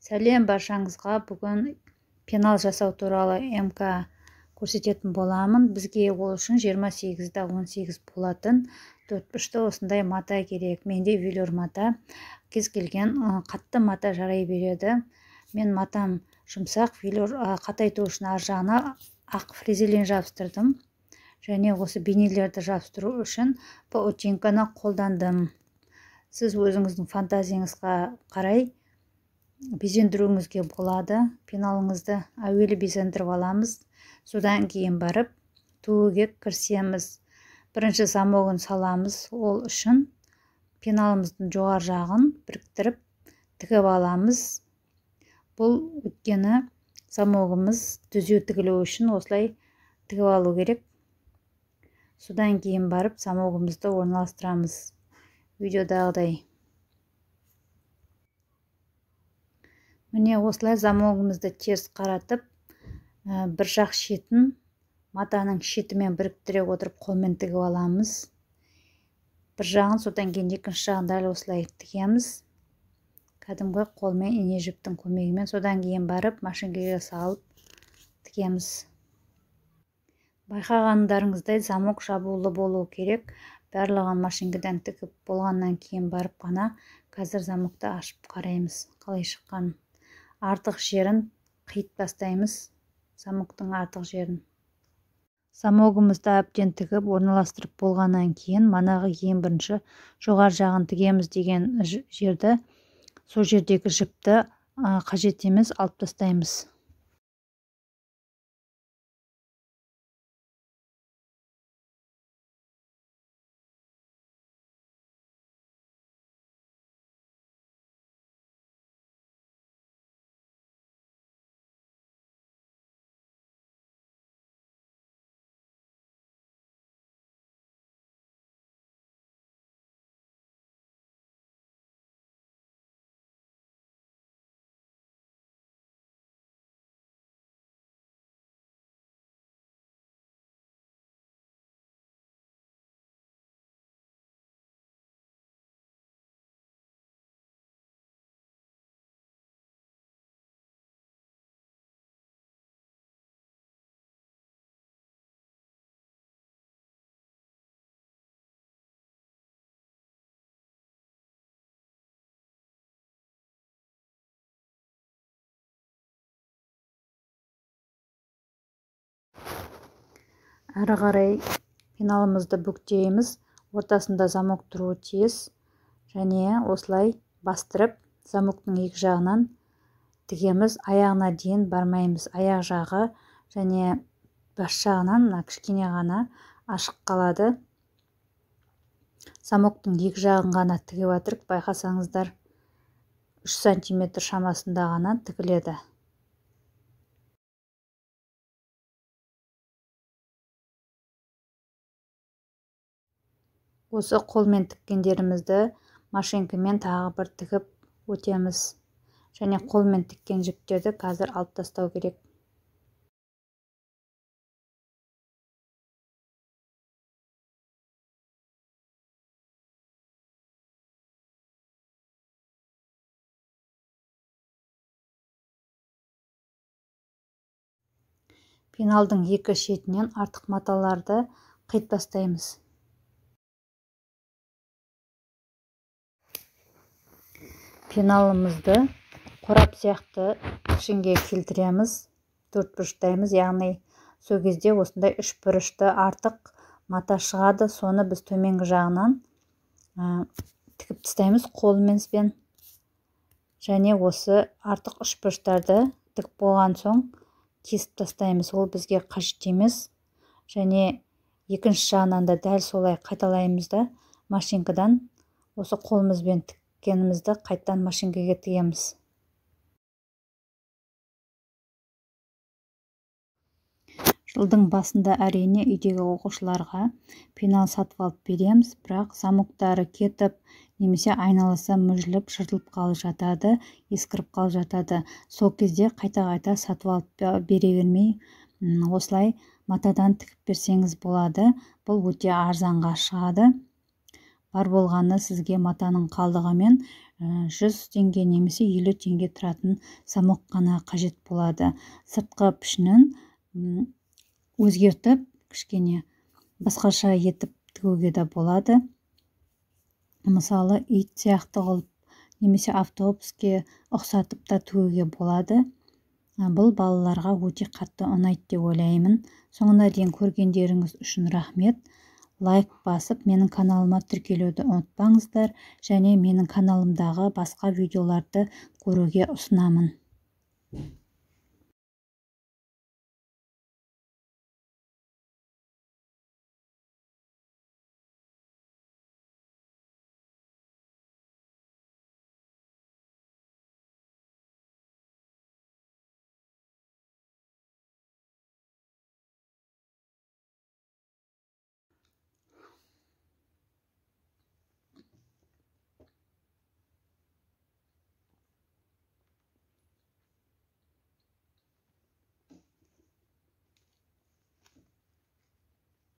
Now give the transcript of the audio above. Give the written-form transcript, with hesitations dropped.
Сәлем баршаңызға. Бүгін пенал жасау туралы МК көрсететін боламын. Бізге ол үшін 28-да 18 болатын 4-3-ті осындай мата керек. Менде велюр мата, кез келген қатты мата жарай береді. Мен матам жұмсақ, велюр қатайту үшін ар жағына ақ фрезелен жабыстырдым. Және осы бейнелерді жабыстыру үшін паутинканы қолдандым. Сіз өзіңіздің фантазияңызға қарай безендіруіңізге болады. Пеналыңызды әуелі безендіріп аламыз. Содан кейін барып тігуге кірісеміз. Бірінші замогын саламыз. Ол үшін пеналымыздың жоғар жағын біріктіріп тігіп аламыз. Бұл өйткені замогымыз түзу тігілу үшін осылай тігіп алу керек. Содан кейін барып замогымызды орналастырамыз. Видеодағыдай. Міне осылай замогымызды теріс қаратып, бір жақ шетін матаның шетімен біріктіре отырып қолмен тігіп аламыз. Бір жағын, содан кейін екінші жағын дәл осылай тігеміз. Кәдімгі қолмен ине жіптің көмегімен, содан кейін барып машинкаға салып тігеміз. Байқағандарыңыздай замок жабулы болу керек. Барлығын машинкадан тігіп болғаннан кейін барып қана қазір замокты ашып қараймыз, қалай шыққан. Артық жерін қиып тастаймыз, замоктың артық жерін. Замогымызды әбден тігіп орналастырып болғаннан кейін манағы ең бірінші жоғар жағын тігеміз деген жерді, сол жердегі жіпті қажет емес алып тастаймыз. Әрі қарай пеналымызды бүктейміз. Ортасында замок тұруы тиіс. Және осылай бастырып, замоктың екі жағынан тігеміз. Аяғына дейін бармаймыз. Аяқ жағы және бас жағынан кішкене ғана ашық қалады. Замоктың екі жағын ғана тігіп жатырық. Байқасаңыздар 3 см шамасында ғана тігіледі. Осы қолмен тіккендерімізді машинкамен тағы бір тігіп өтеміз. Және қолмен тіккен жіптерді қазір алып тастау керек. Пеналдың екі шетінен артық маталарды қиып тастаймыз. Пеналымызды қорап сияқты пішінге келтіреміз. 4 бұрыштаймыз, яғни сол кезде осындай 3 бұрышты артық мата шығады. Соны біз төменгі жағынан тігіп тастаймыз қолымызбен. Және осы артық 3 бұрыштарды тігіп болған соң кесіп тастаймыз. Ол бізге қажет емес. Және екінші жағынан да дәл солай қайталаймыз да машинкадан осы қолымызбен тіккенімізді қайттан машинкаға тігеміз. Жылдың басында әрине үйдегі оқушыларға пенал сатып алып береміз, бірақ замоктары кетіп, немесе айналасы мүжіліп, жыртылып қалып жатады, ескіріп қалып жатады. Сол кезде қайта-қайта сатып алып бере бермей, осылай матадан тігіп берсеңіз болады. Бұл өте арзанға шығады. Бар болғаны сізге матаның қалдығы мен 100 теңге немесе 50 теңге тұратын замок қана қажет болады. Сыртқы пішінін өзгертіп, кішкене басқаша етіп тігуге де болады. Мысалы, ит сияқты қылып немесе автобуске ұқсатып та тігуге болады. Бұл балаларға өте қатты ұнайды деп ойлаймын. Соңына дейін көргендеріңіз үшін рахмет. Лайк басып, менің каналыма тіркелуді ұмытпаңыздар, және менің каналымдағы басқа видеоларды көруге ұсынамын.